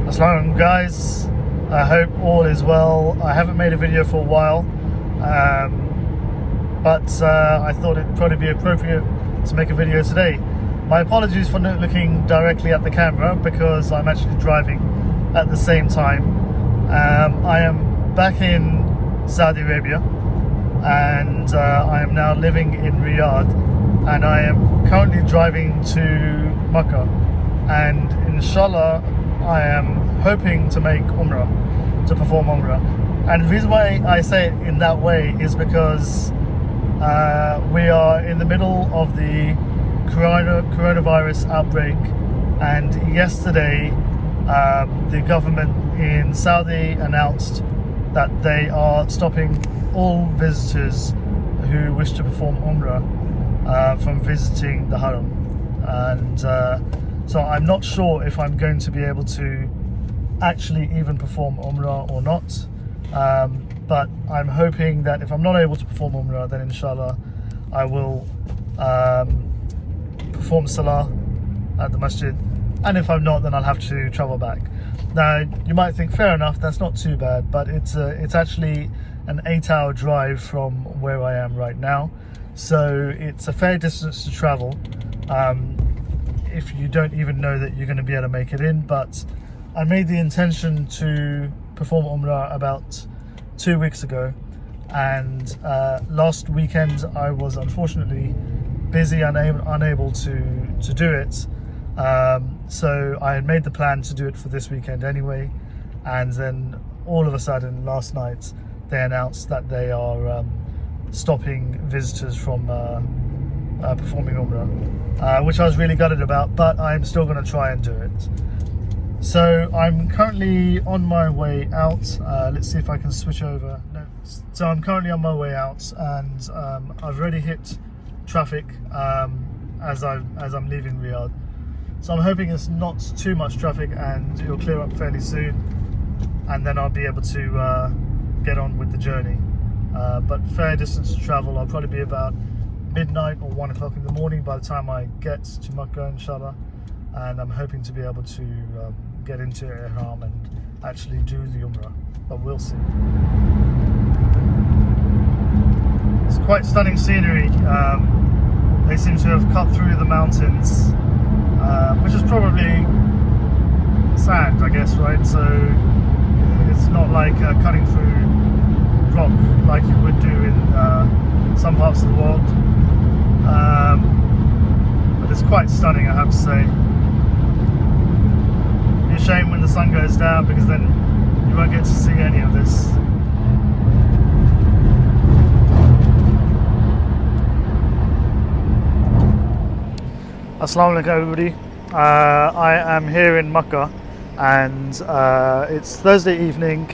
Assalamu guys, I hope all is well. I haven't made a video for a while, but I thought it'd probably be appropriate to make a video today. My apologies for not looking directly at the camera because I'm actually driving at the same time. I am back in Saudi Arabia and I am now living in Riyadh, and I am currently driving to Makkah, and inshallah I am hoping to make Umrah, to perform Umrah. And the reason why I say it in that way is because we are in the middle of the coronavirus outbreak, and yesterday the government in Saudi announced that they are stopping all visitors who wish to perform Umrah from visiting the Haram. And so I'm not sure if I'm going to be able to actually even perform Umrah or not, but I'm hoping that if I'm not able to perform Umrah, then inshallah I will perform Salah at the masjid, and if I'm not, then I'll have to travel back. Now you might think, fair enough, that's not too bad, but it's actually an 8-hour drive from where I am right now, so it's a fair distance to travel if you don't even know that you're going to be able to make it in. But I made the intention to perform Umrah about 2 weeks ago, and last weekend I was unfortunately busy, unable to do it. So I had made the plan to do it for this weekend anyway, and then all of a sudden last night they announced that they are stopping visitors from performing Umrah, which I was really gutted about, but I'm still going to try and do it. So I'm currently on my way out. Let's see if I can switch over. No. So I'm currently on my way out, and I've already hit traffic as I'm leaving Riyadh. So I'm hoping it's not too much traffic and it'll clear up fairly soon, and then I'll be able to get on with the journey. But fair distance to travel. I'll probably be about midnight or 1 o'clock in the morning by the time I get to Makkah, inshallah, and I'm hoping to be able to get into Ihram and actually do the Umrah, but we'll see. It's quite stunning scenery. They seem to have cut through the mountains, which is probably sand, I guess, right? So it's not like cutting through rock like you would do in some parts of the world. But it's quite stunning, I have to say. It's a shame when the sun goes down, because then you won't get to see any of this. Assalamu alaikum everybody. I am here in Makkah, and it's Thursday evening,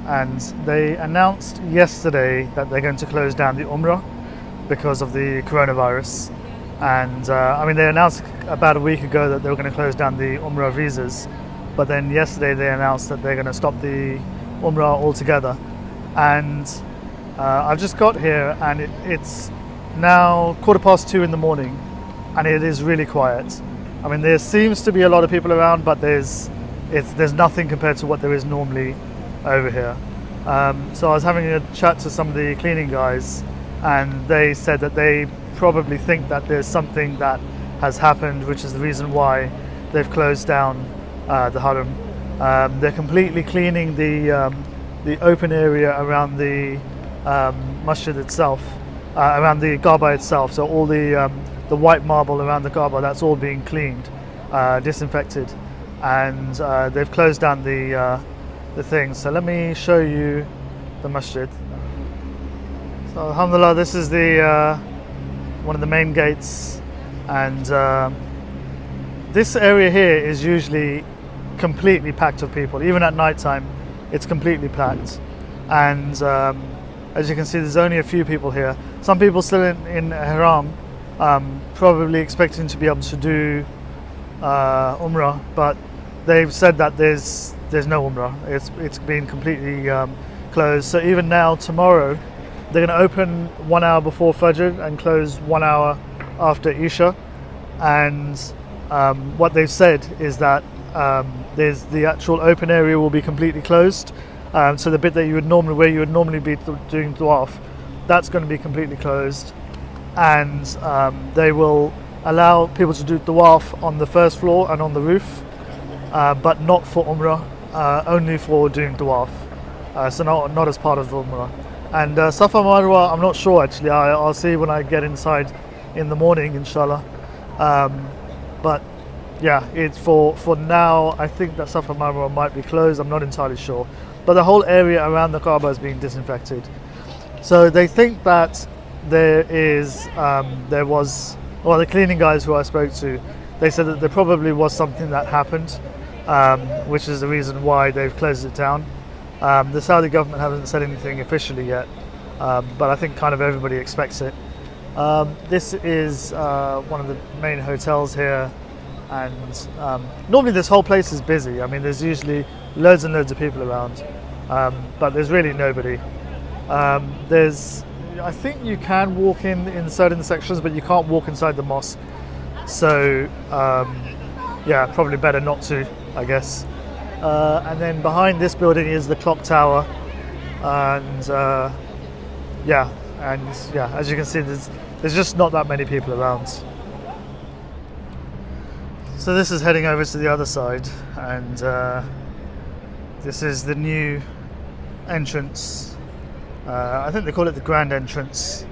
and they announced yesterday that they're going to close down the Umrah because of the coronavirus. And I mean, they announced about a week ago that they were going to close down the Umrah visas, but then yesterday they announced that they're going to stop the Umrah altogether. And I've just got here, and it's now 2:15 in the morning, and it is really quiet. I mean, there seems to be a lot of people around, but there's nothing compared to what there is normally over here. So I was having a chat to some of the cleaning guys, and they said that they probably think that there's something that has happened, which is the reason why they've closed down the Haram. They're completely cleaning the open area around the masjid itself, around the Kaaba itself. So all the white marble around the Kaaba, that's all being cleaned, disinfected, and they've closed down the thing. So let me show you the masjid. So alhamdulillah, this is the one of the main gates, and this area here is usually completely packed with people. Even at night time it's completely packed, and as you can see, there's only a few people here. Some people still in Ihram, probably expecting to be able to do Umrah, but they've said that there's no Umrah. It's been completely closed. So even now, tomorrow, they're going to open 1 hour before Fajr and close 1 hour after Isha. And what they've said is that there's the actual open area will be completely closed. So the bit that where you would normally be doing tawaf, that's going to be completely closed, and they will allow people to do tawaf on the first floor and on the roof, but not for Umrah, only for doing tawaf. So not as part of the Umrah. And Safa Marwa, I'm not sure actually. I'll see when I get inside in the morning, inshallah. But yeah, it's for now. I think that Safa Marwa might be closed. I'm not entirely sure. But the whole area around the Kaaba is being disinfected. So they think that there was, well, the cleaning guys who I spoke to, they said that there probably was something that happened, which is the reason why they've closed it down. The Saudi government hasn't said anything officially yet, but I think kind of everybody expects it. This is one of the main hotels here, and normally this whole place is busy. I mean, there's usually loads and loads of people around, but there's really nobody. I think you can walk in certain sections, but you can't walk inside the mosque. So yeah, probably better not to, I guess. And then behind this building is the clock tower, and yeah, as you can see, there's just not that many people around. So this is heading over to the other side, and this is the new entrance. I think they call it the grand entrance,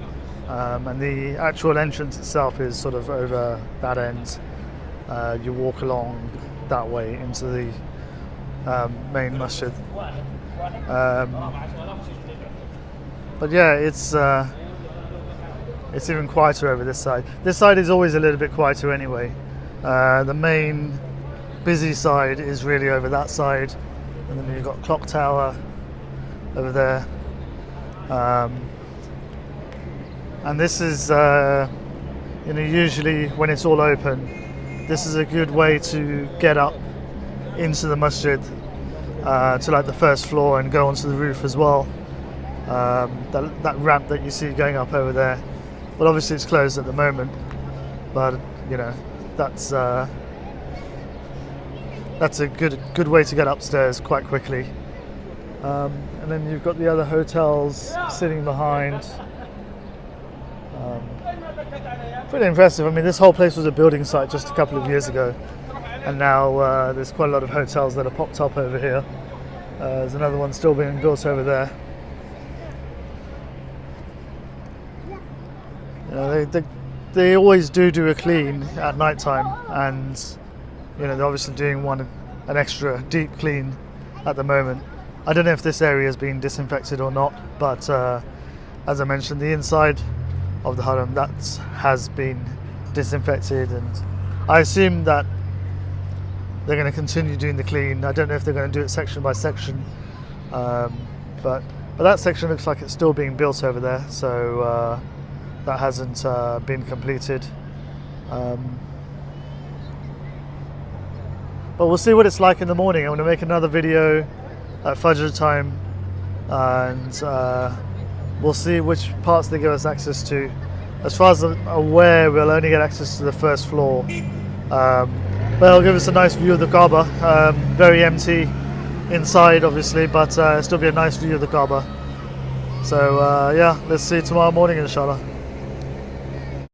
and the actual entrance itself is sort of over that end. You walk along that way into the main masjid. But yeah, it's even quieter over this side. This side is always a little bit quieter anyway. The main busy side is really over that side, and then you've got clock tower over there. And this is usually when it's all open, this is a good way to get up into the masjid, to like the first floor and go onto the roof as well. That ramp that you see going up over there, well, obviously it's closed at the moment, but that's a good way to get upstairs quite quickly. And then you've got the other hotels sitting behind. Pretty impressive. I mean, this whole place was a building site just a couple of years ago, and now there's quite a lot of hotels that have popped up over here. There's another one still being built over there. They always do a clean at night time, and they're obviously doing an extra deep clean at the moment. I don't know if this area has been disinfected or not, but as I mentioned, the inside of the haram has been disinfected, and I assume that they're going to continue doing the clean. I don't know if they're going to do it section by section, but that section looks like it's still being built over there, so that hasn't been completed. But we'll see what it's like in the morning. I'm going to make another video at Fajr time, and we'll see which parts they give us access to. As far as I'm aware, we'll only get access to the first floor, but it'll give us a nice view of the Kaaba. Very empty inside obviously, but still be a nice view of the Kaaba. So yeah, let's see you tomorrow morning inshallah.